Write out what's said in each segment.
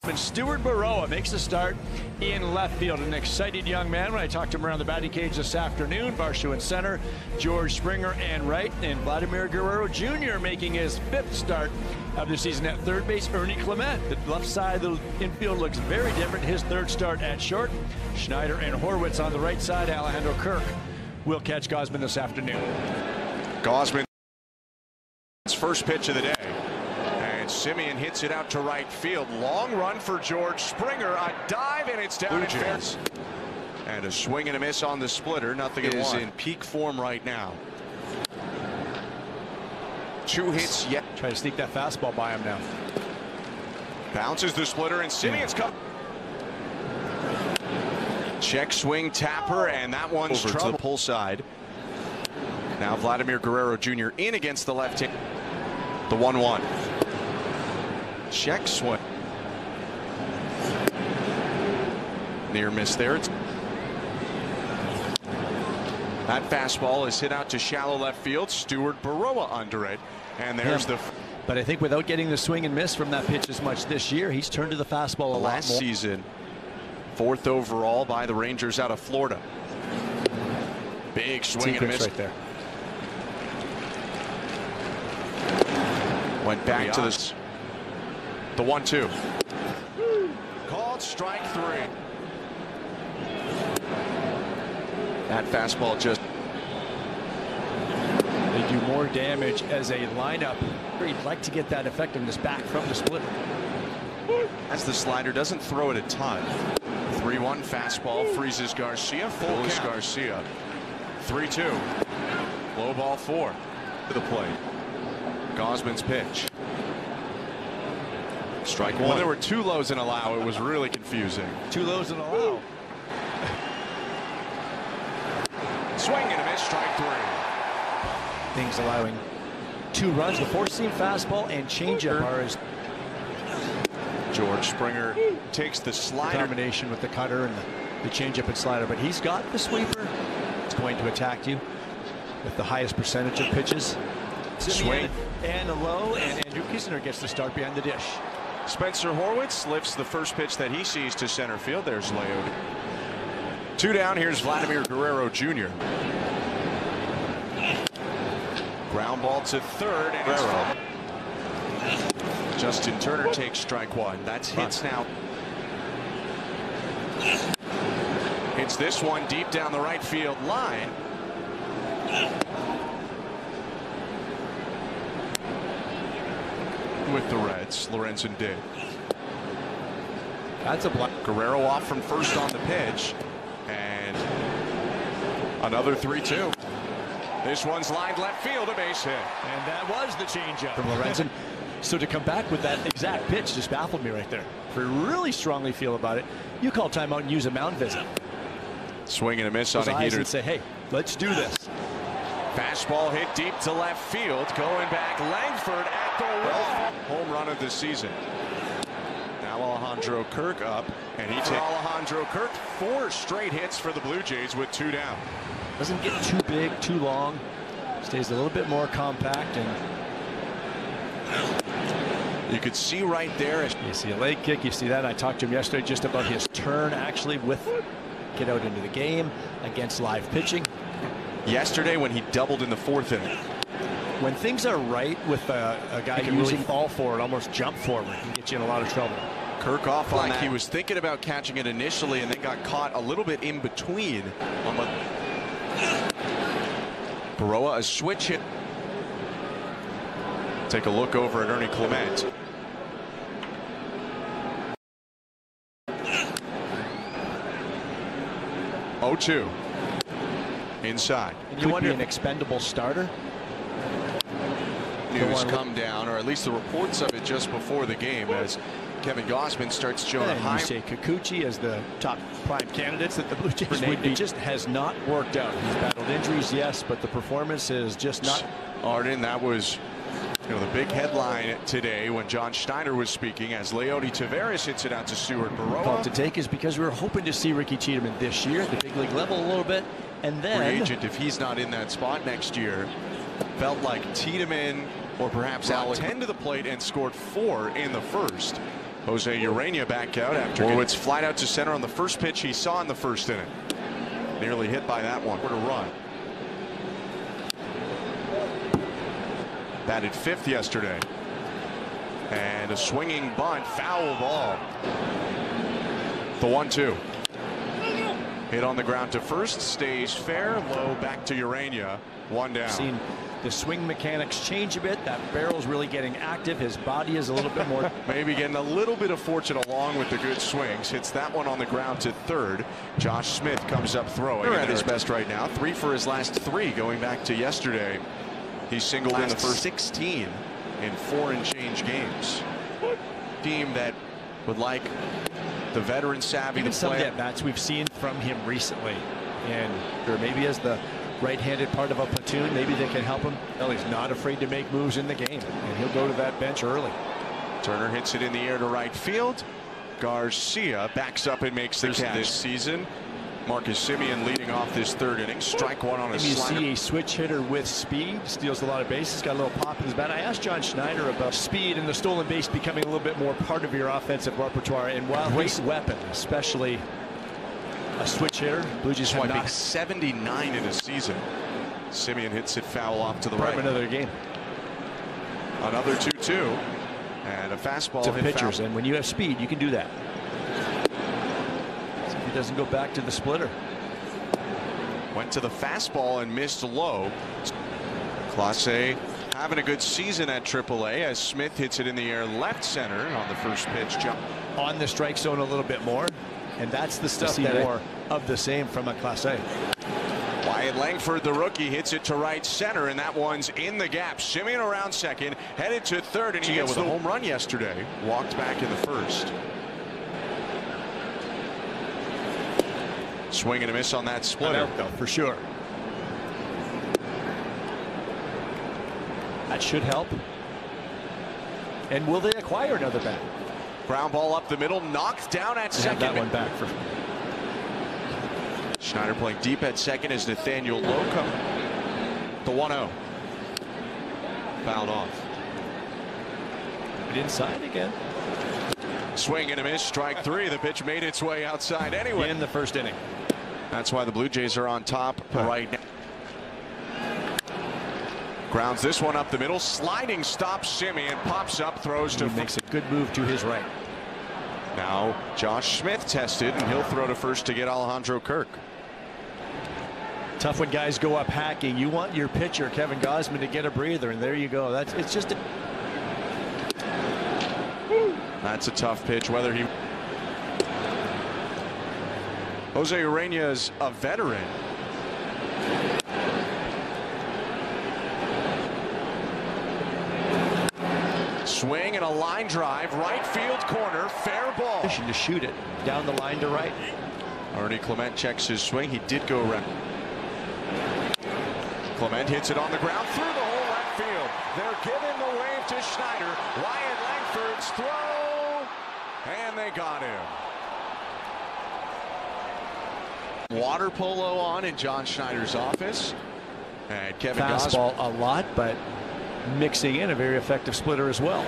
And Stuart Baroa makes the start in left field. An excited young man when I talked to him around the batting cage this afternoon. Varsho in center, George Springer and right, and Vladimir Guerrero Jr. making his 5th start of the season at third base. Ernie Clement, the left side of the infield looks very different. His 3rd start at short. Schneider and Horwitz on the right side. Alejandro Kirk will catch Gausman this afternoon. Gausman's first pitch of the day. Simeon hits it out to right field. Long run for George Springer. A dive, and it's down in fair. And a swing and a miss on the splitter. Nothing is in peak form right now. 2 hits yet. Try to sneak that fastball by him now. Bounces the splitter, and Simeon's come. Check swing tapper, and that one's over to the pull side. Now Vladimir Guerrero Jr. in against the left hand. The 1-1. Check swing. Near miss there. That fastball is hit out to shallow left field. Stuart Baroa under it. And there's the. But I think without getting the swing and miss from that pitch as much this year, he's turned to the fastball a lot more. Last season, 4th overall by the Rangers out of Florida. Big swing and a miss right there. Went back to this. The 1-2. Called strike 3. That fastball just. They do more damage as a lineup. You'd like to get that effectiveness back from the splitter. As the slider doesn't throw it a ton. 3-1 fastball freezes Garcia. Full count. Garcia. 3-2. Low ball 4 to the plate. Gausman's pitch. Strike 1. When there were 2 lows in allow, it was really confusing. 2 lows in allow. Swing and a miss, strike 3. Things allowing 2 runs. The 4-seam fastball and changeup are as. George Springer takes the slider. Combination with the cutter and the changeup and slider, but he's got the sweeper. It's going to attack you with the highest percentage of pitches. Swing and a low, and Andrew Kisner gets the start behind the dish. Spencer Horwitz lifts the first pitch that he sees to center field. There's Leody. 2 down. Here's Vladimir Guerrero Jr. Ground ball to 3rd, and Guerrero. Justin Turner takes strike 1. That's hits now. Hits this one deep down the right field line. With the Reds, Lorenzen did. That's a block. Guerrero off from first on the pitch, and another 3-2. This one's lined left field, a base hit, and that was the changeup from Lorenzen. So to come back with that exact pitch just baffled me right there. If you really strongly feel about it, you call timeout and use a mound visit. Swing and a miss on a heater. And say, hey, let's do this. Fastball hit deep to left field. Going back, Langford at the wall. Home run of the season. Now Alejandro Kirk up, and he takes Alejandro Kirk 4 straight hits for the Blue Jays with 2 down. Doesn't get too big, too long. Stays a little bit more compact, and you could see right there. You see a leg kick. You see that. I talked to him yesterday just about his turn actually with get out into the game against live pitching. Yesterday when he doubled in the 4th inning. When things are right with a guy who can really fall forward, almost jump forward, can get you in a lot of trouble. Kirk off on that. He was thinking about catching it initially and then got caught a little bit in between. On the Baroa, a switch hit. Take a look over at Ernie Clement. Oh, 2. Inside. And you wonder, an expendable starter? News come down, or at least the reports of it just before the game, as Kevin Gausman starts showing a high. You say Kikuchi as the top prime candidates that the Blue Jays would be. It just has not worked out. He's battled injuries, yes, but the performance is just not. Arden, that was the big headline today when John Schneider was speaking, as Leody Taveras hits it out to Stuart Baroa. Thought to take is because we were hoping to see Ricky Tiedemann this year at the big league level a little bit, and then free agent if he's not in that spot next year. Felt like Tiedemann or perhaps Alec 10 to the plate and scored 4 in the first. Jose Urena back out after Horwitz flied out to center on the first pitch he saw in the first inning. Nearly hit by that one. What a run. Batted fifth yesterday. And a swinging bunt, foul ball. The 1-2. Hit on the ground to first, stays fair, low back to Urena. One down. Seen the swing mechanics change a bit. That barrel's really getting active. His body is a little bit more. Maybe getting a little bit of fortune along with the good swings. Hits that one on the ground to third. Josh Smith comes up throwing. At his best right now. 3 for his last 3 going back to yesterday. He singled in the first 16 in 4 and change games. Team that would like the veteran savvy to Some play. at-bats we've seen from him recently, and or maybe as the right-handed part of a platoon, maybe they can help him. Well, he's not afraid to make moves in the game, and he'll go to that bench early. Turner hits it in the air to right field. Garcia backs up and makes the catch this season. Marcus Semien leading off this third inning. Strike one on a slider. You see a switch hitter with speed, steals a lot of bases, got a little pop in his bat. I asked John Schneider about speed and the stolen base becoming a little bit more part of your offensive repertoire. And while he's a weapon, especially a switch hitter, Blue Jays swiping 79 in a season. Semien hits it foul off to the right. Another game. Another 2-2. And a fastball to hit pitchers, foul. and when you have speed, you can do that. He doesn't go back to the splitter. Went to the fastball and missed low. Clase having a good season at AAA as Smith hits it in the air left center on the first pitch. Jump on the strike zone a little bit more, and that's the stuff that more of the same from a Clase. Wyatt Langford, the rookie, hits it to right center, and that one's in the gap. Semien around second, headed to third, and he gets the home run yesterday. Walked back in the first. Swing and a miss on that splitter. For sure. That should help. And will they acquire another bat? Ground ball up the middle, knocked down at second. That one back for Schneider playing deep at second as Nathaniel Lowe comes. The 1-0. Fouled off. Inside again. Swing and a miss, strike 3. The pitch made its way outside anyway. In the first inning. That's why the Blue Jays are on top right now. Grounds this one up the middle. Sliding stops Semien, pops up, throws to first. Makes a good move to his right. Now Josh Smith tested, and he'll throw to first to get Alejandro Kirk. Tough when guys go up hacking. You want your pitcher Kevin Gausman to get a breather, and there you go. It's just that's a tough pitch. Whether he Jose Urena is a veteran. Swing and a line drive, right field corner, fair ball. To shoot it down the line to right. Ernie Clement checks his swing. He did go around. Clement hits it on the ground through the whole left field. They're giving the wave to Schneider. Wyatt Langford's throw, and they got him. Water polo on in John Schneider's office. And Kevin Fastball a lot, but mixing in a very effective splitter as well.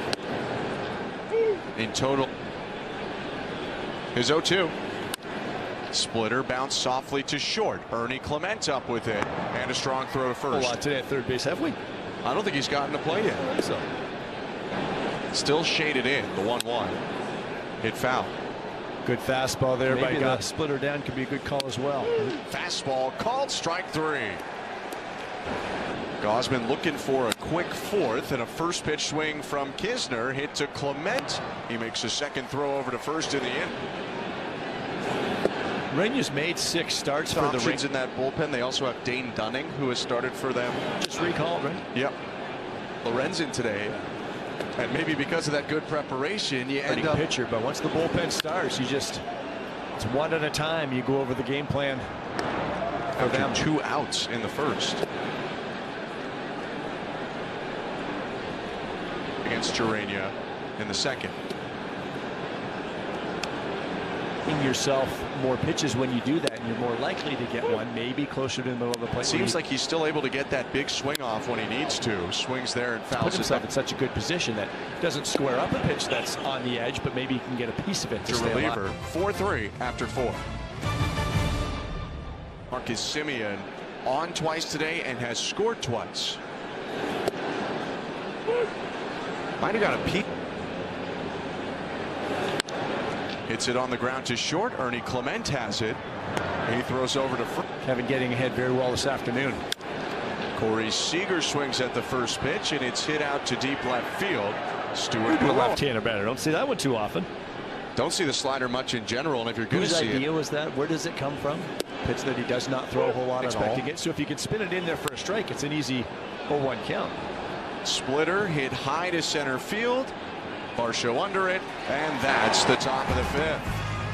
In total, his 0-2. Splitter bounced softly to short. Ernie Clement up with it, and a strong throw to first. A lot today at third base, have we? I don't think he's gotten to play yet. I think so. Still shaded in, the 1-1. Hit foul. Good fastball there by God. Splitter down could be a good call as well. Fastball called, strike 3. Gausman looking for a quick fourth, and a first pitch swing from Kisner hit to Clement. He makes a second throw over to first in the end. Rena's made 6 starts for the Rangers in that bullpen. They also have Dane Dunning, who has started for them. Just recalled, right? Yep. Lorenzen today. And maybe because of that good preparation, you end up pitcher, but once the bullpen starts, it's one at a time. You go over the game plan for them. 2 outs in the first. Against Urena in the second. yourself more pitches when you do that, and you're more likely to get one maybe closer to the middle of the plate. Seems like he's still able to get that big swing off when he needs to. Swings there and fouls put himself in such a good position that doesn't square up a pitch that's on the edge, but maybe he can get a piece of it to stay reliever. alive. 4-3 after 4. Marcus Semien on twice today and has scored twice. Might have got a peek. Hits it on the ground to short. Ernie Clement has it. He throws over to first. Kevin getting ahead very well this afternoon. Corey Seager swings at the first pitch, and it's hit out to deep left field. Stewart, the left-hander batter. Don't see that one too often. Don't see the slider much in general, and if you're going to see it. Whose idea was that? Where does it come from? Pitch that he does not throw a whole lot expecting it. So if you can spin it in there for a strike, it's an easy 0-1 count. Splitter hit high to center field. Varsho under it, and that's the top of the 5th.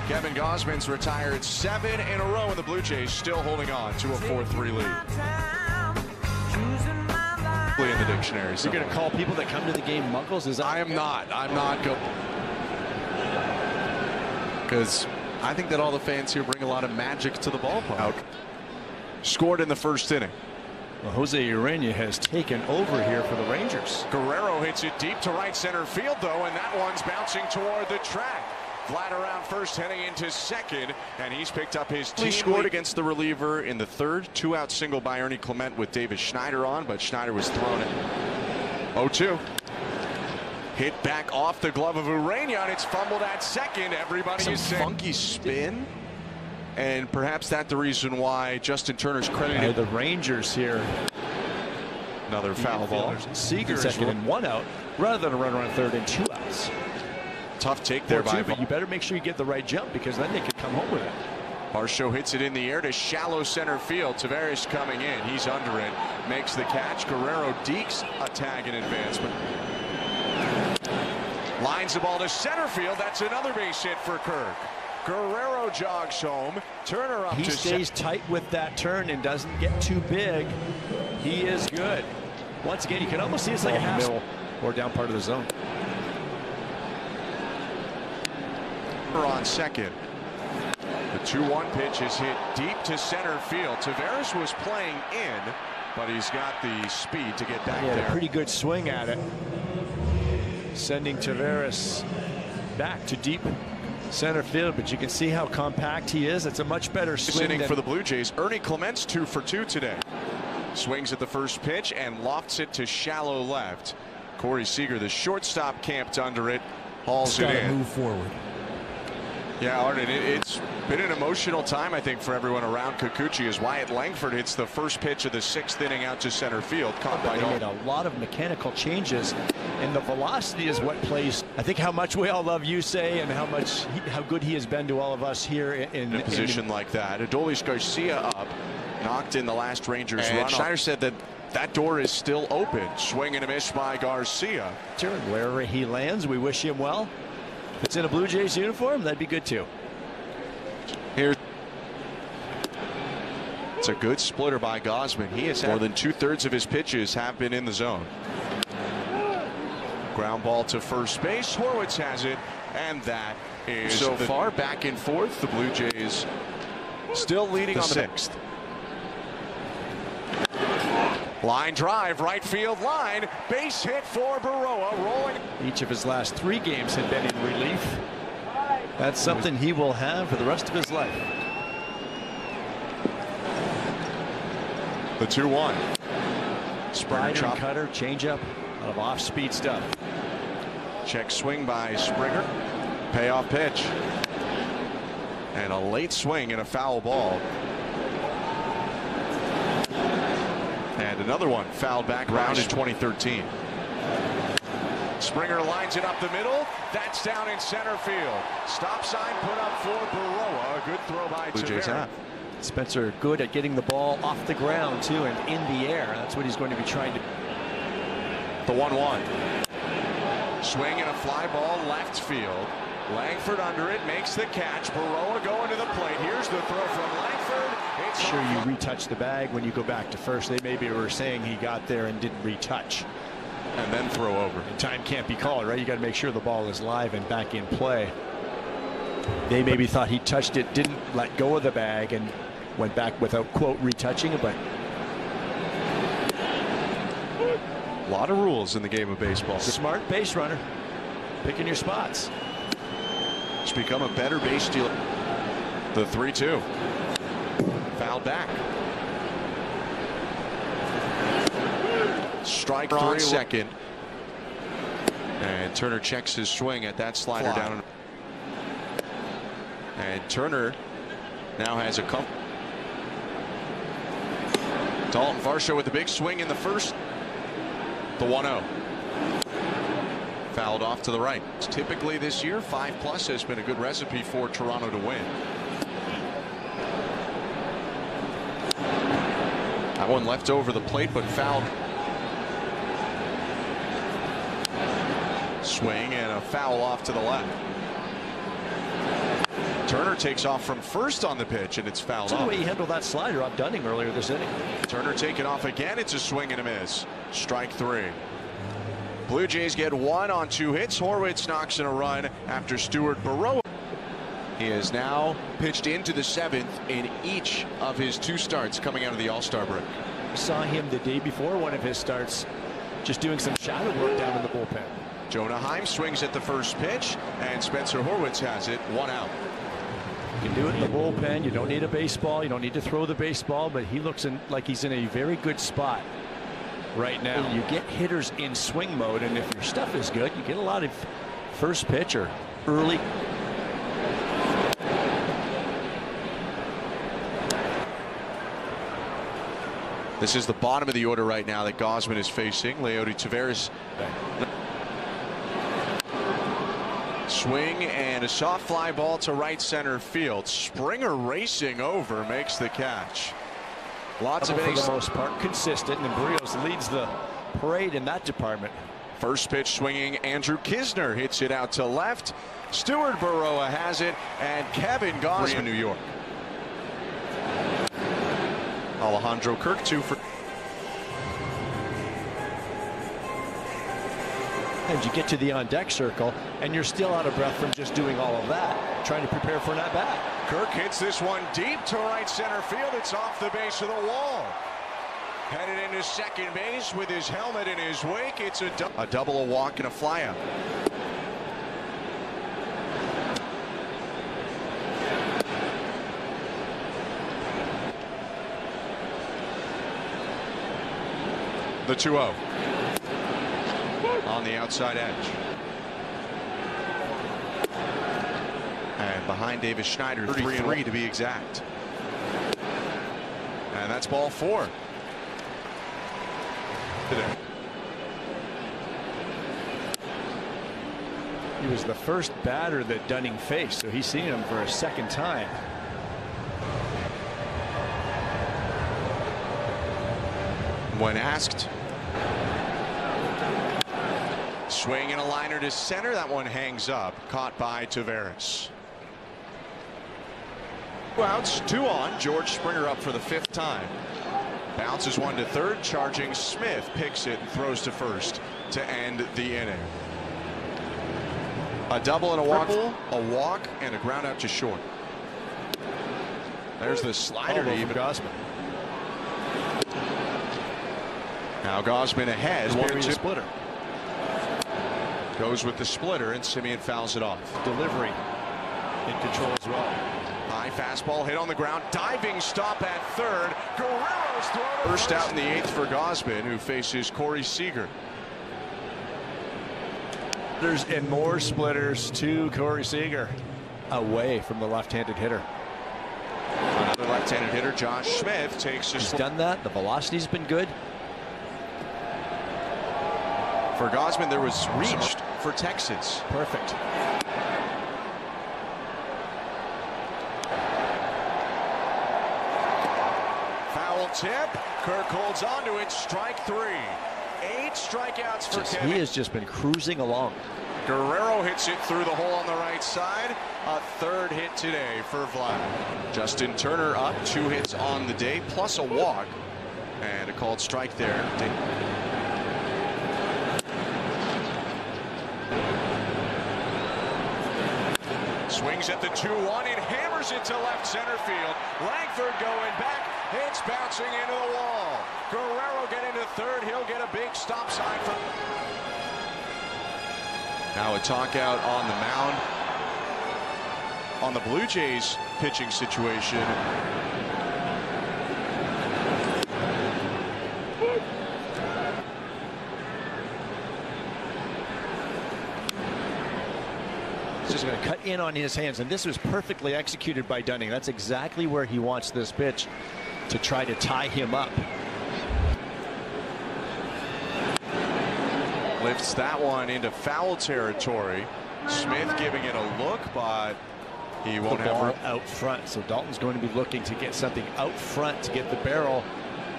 Kevin Gausman's retired 7 in a row, and the Blue Jays still holding on to a 4-3 lead. In the dictionary. You're going to call people that come to the game muggles? I am not. I'm not going. Because I think that all the fans here bring a lot of magic to the ballpark. Scored in the first inning. Well, Jose Urena has taken over here for the Rangers. Guerrero hits it deep to right center field, though, and that one's bouncing toward the track. Vlad around first, heading into second, and he's picked up his team. He scored against the reliever in the 3rd. 2-out single by Ernie Clement with Davis Schneider on, but Schneider was thrown it. 0-2. Hit back off the glove of Urena, and it's fumbled at second. Everybody is saying funky spin. And perhaps that's the reason why Justin Turner's credited. The Rangers here. Another foul ball. Seager second and 1 out rather than a runner on 3rd and 2 outs. Tough take there by. But you better make sure you get the right jump, because then they could come home with it. Varsho hits it in the air to shallow center field. Tavares coming in. He's under it. Makes the catch. Guerrero dekes a tag in advancement. Lines the ball to center field. That's another base hit for Kirk. Guerrero jogs home. Turner up. He stays tight with that turn and doesn't get too big. He is good. Once again, you can almost see it's like a half middle or down part of the zone. On second. The 2-1 pitch is hit deep to center field. Tavares was playing in, but he's got the speed to get back there. A pretty good swing at it. Sending Tavares back to deep center field, but you can see how compact he is. It's a much better swing. Inning for the Blue Jays. Ernie Clement's 2 for 2 today. Swings at the first pitch and lofts it to shallow left. Corey Seager, the shortstop, camped under it, hauls it in. Move forward. Yeah, Arden, it's been an emotional time, I think, for everyone around Kikuchi, as Wyatt Langford hits the first pitch of the 6th inning out to center field. They made a lot of mechanical changes, and the velocity is what plays. I think how much we all love Yusei and how good he has been to all of us here in a position like that. Adolis Garcia up, knocked in the last Rangers run. Schneider said that door is still open. Swing and a miss by Garcia. Wherever he lands, we wish him well. If it's in a Blue Jays uniform, that'd be good too. Here, it's a good splitter by Gausman. He has more than 2/3 of his pitches have been in the zone. Ground ball to first base. Horwitz has it, and that is so far back and forth. The Blue Jays still leading on the 6th. Line drive, right field line, base hit for Baroa, rolling. Each of his last 3 games have been in relief. That's something he will have for the rest of his life. The 2-1. Springer, cutter, changeup, a lot of off-speed stuff. Check swing by Springer. Payoff pitch. And a late swing and a foul ball. And another one fouled back around in 2013. Springer lines it up the middle. That's down in center field. Stop sign put up for Baroa. A good throw by Blue Jays have. Spencer good at getting the ball off the ground too and in the air. That's what he's going to be trying to. The 1-1. Swing and a fly ball left field. Langford under it, makes the catch. Baroa going to the plate. Here's the throw from Langford. It's sure you retouch the bag when you go back to first. They maybe were saying he got there and didn't retouch. And then throw over. And time can't be called, right? You got to make sure the ball is live and back in play. They maybe thought he touched it, didn't let go of the bag, and went back without, quote, retouching it. But a lot of rules in the game of baseball. Smart base runner, picking your spots. It's become a better base stealer. The 3-2. Fouled back. Strike on second. And Turner checks his swing at that slider down. And Turner now has a Dalton Varsho with a big swing in the first. The 1-0. Fouled off to the right. Typically this year, 5+ has been a good recipe for Toronto to win. That one left over the plate, but fouled. Swing and a foul off to the left. Turner takes off from first on the pitch, and it's fouled off. The way he handled that slider on Dunning earlier this inning. Turner taking off again. It's a swing and a miss. Strike 3. Blue Jays get 1 on 2 hits. Horwitz knocks in a run after Stuart Burrow. He has now pitched into the 7th in each of his 2 starts coming out of the All-Star break. We saw him the day before one of his starts, just doing some shadow work down in the bullpen. Jonah Heim swings at the first pitch, and Spencer Horwitz has it. 1 out. You can do it in the bullpen. You don't need a baseball. You don't need to throw the baseball, but he looks like he's in a very good spot right now. You get hitters in swing mode, and if your stuff is good, you get a lot of first pitch or early. This is the bottom of the order right now that Gausman is facing. Leody Taveras. Swing and a soft fly ball to right center field. Springer racing over makes the catch. Lots of innings. For the most part, consistent, and Berrios leads the parade in that department. First pitch swinging, Andrew Kisner hits it out to left. Stuart Burrow has it, and Kevin Gausman in New York. Alejandro Kirk 2 for. And you get to the on-deck circle, and you're still out of breath from just doing all of that, trying to prepare for an at-bat. Kirk hits this one deep to right center field. It's off the base of the wall. Headed into second base with his helmet in his wake. It's a double, a walk, and a flyout. The 2-0. On the outside edge. And behind Davis Schneider, 3-3 to be exact. And that's ball 4. Today. He was the first batter that Dunning faced, so he's seen him for a second time. When asked. Swing and a liner to center. That one hangs up. Caught by Taveras. 2 outs, 2 on. George Springer up for the 5th time. Bounces one to third. Charging Smith picks it and throws to first to end the inning. A double and a walk, and a ground out to short. There's the slider to even Gausman. Now Gausman ahead. 1-2 splitter. Goes with the splitter, and Simeon fouls it off. Delivery in control as well. High fastball hit on the ground. Diving stop at third. Guerrero's throw. First out in the 8th for Gausman, who faces Corey Seager. And more splitters to Corey Seager, away from the left-handed hitter. Another left-handed hitter, Josh Smith, takes his. He's done that. The velocity's been good. For Gausman, there was reached for Texas. Perfect. Foul tip. Kirk holds on to it. Strike 3. 8 strikeouts for Kevin. He has just been cruising along. Guerrero hits it through the hole on the right side. A 3rd hit today for Vlad. Justin Turner up, 2 hits on the day, plus a walk. And a called strike there. Swings at the 2-1 and hammers it to left center field. Langford going back. It's bouncing into the wall. Guerrero getting to third. He'll get a big stop sign from. Now a talk out on the mound. On the Blue Jays pitching situation. Just going to cut in on his hands, and this was perfectly executed by Dunning. That's exactly where he wants this pitch, to try to tie him up. Lifts that one into foul territory. Smith giving it a look, but he won't have ball out front. So Dalton's going to be looking to get something out front to get the barrel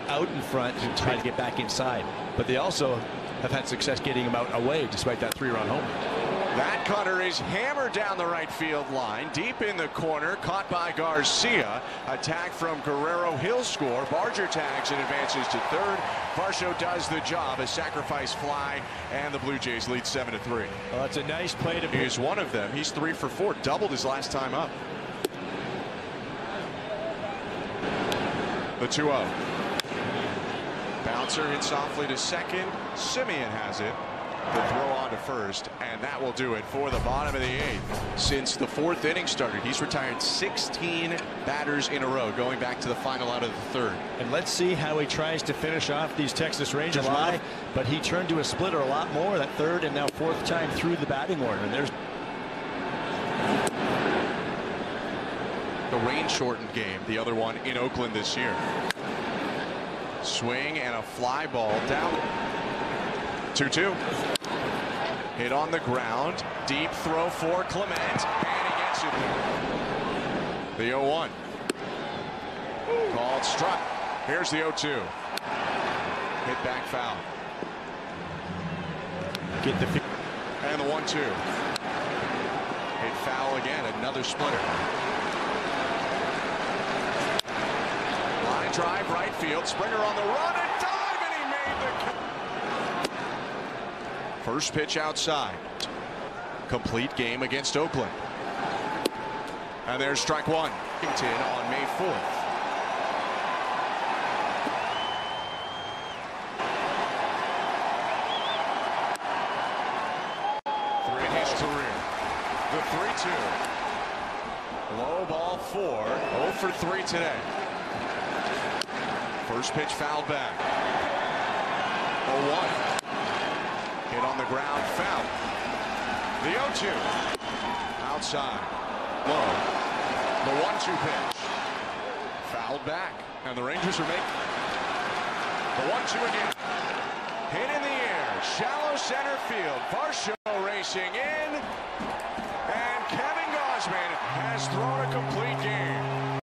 out in front to try to get back inside. But they also have had success getting him out away despite that 3-run homer. That cutter is hammered down the right field line, deep in the corner, caught by Garcia. Attack from Guerrero, he'll score. Barger tags and advances to third. Varsho does the job, a sacrifice fly, and the Blue Jays lead 7-3. Well, that's a nice play to. Here's one of them. He's 3 for 4, doubled his last time up. The 2-0. Bouncer hit softly to second. Simeon has it. The throw on to first, and that will do it for the bottom of the 8th. Since the 4th inning started, he's retired 16 batters in a row, going back to the final out of the 3rd. And let's see how he tries to finish off these Texas Rangers live. But he turned to a splitter a lot more that 3rd and now 4th time through the batting order. And there's the rain-shortened game, the other one in Oakland this year. Swing and a fly ball down. 2-2. Hit on the ground. Deep throw for Clement. And he gets it. The 0-1. Called struck. Here's the 0-2. Hit back foul. get the. And the 1-2. Hit foul again. Another splitter. Line drive right field. Springer on the run and dive, and he made the. First pitch outside. Complete game against Oakland. And there's strike one. On May 4th. In his career. The 3-2. Low ball 4. 0 for 3 today. First pitch fouled back. 0-1. Hit on the ground, foul. The 0-2. Outside. Low. The 1-2 pitch. Fouled back. And the Rangers are making. The 1-2 again. Hit in the air. Shallow center field. Varsho racing in. And Kevin Gausman has thrown a complete game.